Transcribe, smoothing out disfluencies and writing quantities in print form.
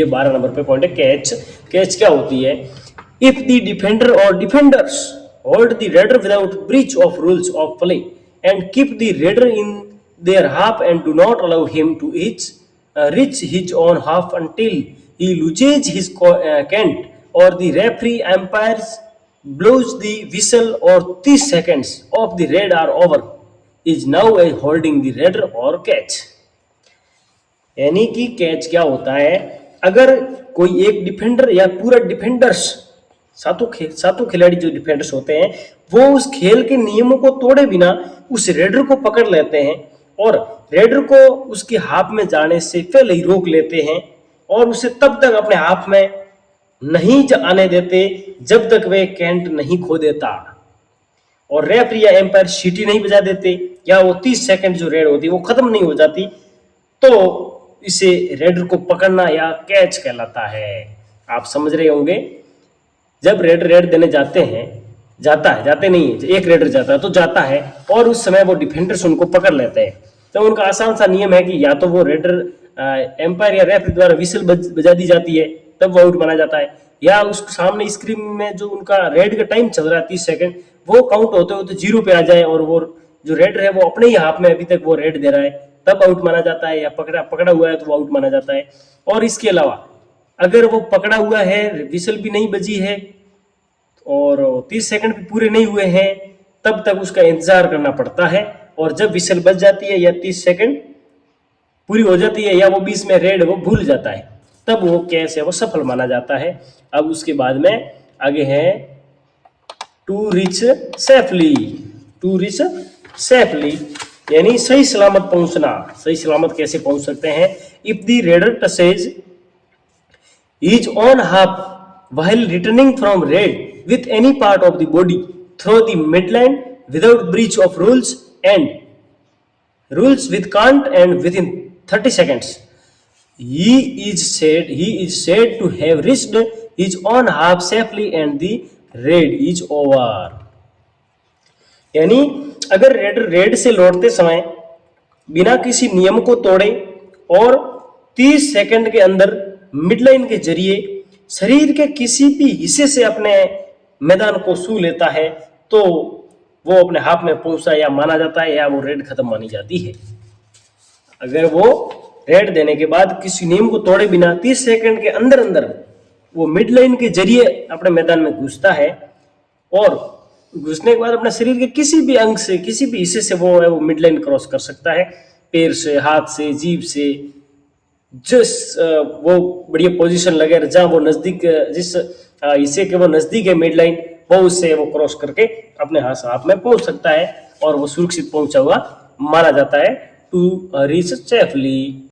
ये 12 नंबर पे पॉइंट है कैच। कैच क्या होती है? इफ द डिफेंडर और defenders hold the raider without breach of rules of play and keep the raider in there half and do not allow him to reach his own half until he loses his count or the referee umpires blows the whistle or 30 seconds of the red are over is now a holding the redder or catch। यानी कि catch क्या होता है? अगर कोई एक defender या पूरा डिफेंडर्स सातों खिलाड़ी जो डिफेंडर्स होते हैं वो उस खेल के नियमों को तोड़े बिना उस रेडर को पकड़ लेते हैं और रेडर को उसके हाफ में जाने से पहले ही रोक लेते हैं और उसे तब तक अपने हाफ में नहीं आने देते जब तक वह कैंट नहीं खो देता और रेफरी या एम्पायर सीटी नहीं बजा देते या वो 30 सेकंड जो रेड होती है वो खत्म नहीं हो जाती, तो इसे रेडर को पकड़ना या कैच कहलाता है। आप समझ रहे होंगे, जब रेड देने जाते नहीं है, एक रेडर जाता है तो जाता है और उस समय वो डिफेंडर्स उनको पकड़ लेते हैं, तो उनका आसान सा नियम है कि या तो वो रेडर एम्पायर या रेफरी द्वारा विसल बजा दी जाती है तब वो आउट माना जाता है, या उस सामने स्क्रीन में जो उनका रेड का टाइम चल रहा है 30 सेकंड वो काउंट होते होते जीरो पे आ जाए और वो जो रेडर है वो अपने ही हाथ में अभी तक वो रेड दे रहा है तब आउट माना जाता है, या पकड़ा हुआ है तो वो आउट माना जाता है। और इसके अलावा अगर वो पकड़ा हुआ है, विसल भी नहीं बजी है और 30 सेकंड भी पूरे नहीं हुए हैं तब तक उसका इंतजार करना पड़ता है, और जब विसल बज जाती है या 30 सेकंड पूरी हो जाती है या वो बीच में रेड वो भूल जाता है तब वो कैच है वो सफल माना जाता है। अब उसके बाद में आगे है टू रीच सेफली यानी सही सलामत पहुंचना। सही सलामत कैसे पहुंच सकते हैं? If the raider touches his own half while returning from red with any part of the body through the midline without breach of rules with count and within 30 seconds he is said to have reached his own half safely and the raid is over। यानी अगर red से लौटते समय बिना किसी नियम को तोड़े और 30 सेकंड के अंदर मिडलाइन के जरिए शरीर के किसी भी हिस्से से अपने मैदान को छू लेता है तो वो अपने हाथ में पहुंचा या माना जाता है या वो रेड खत्म मानी जाती है। अगर वो रेड देने के बाद किसी नियम को तोड़े बिना 30 सेकंड के अंदर वो मिड लाइन के जरिए अपने मैदान में घुसता है और घुसने के बाद अपने शरीर के किसी भी अंग से किसी भी हिस्से से वो मिड लाइन क्रॉस कर सकता है, पैर से, हाथ से, जीभ से, जिस वो बढ़िया पोजीशन लगे जहां वो नजदीक जिस हिस्से के वो नजदीक है मिड लाइन वो उससे वो क्रॉस करके अपने हाथ में पहुंच सकता है और वो सुरक्षित पहुंचा हुआ माना जाता है टू रीच सेफली।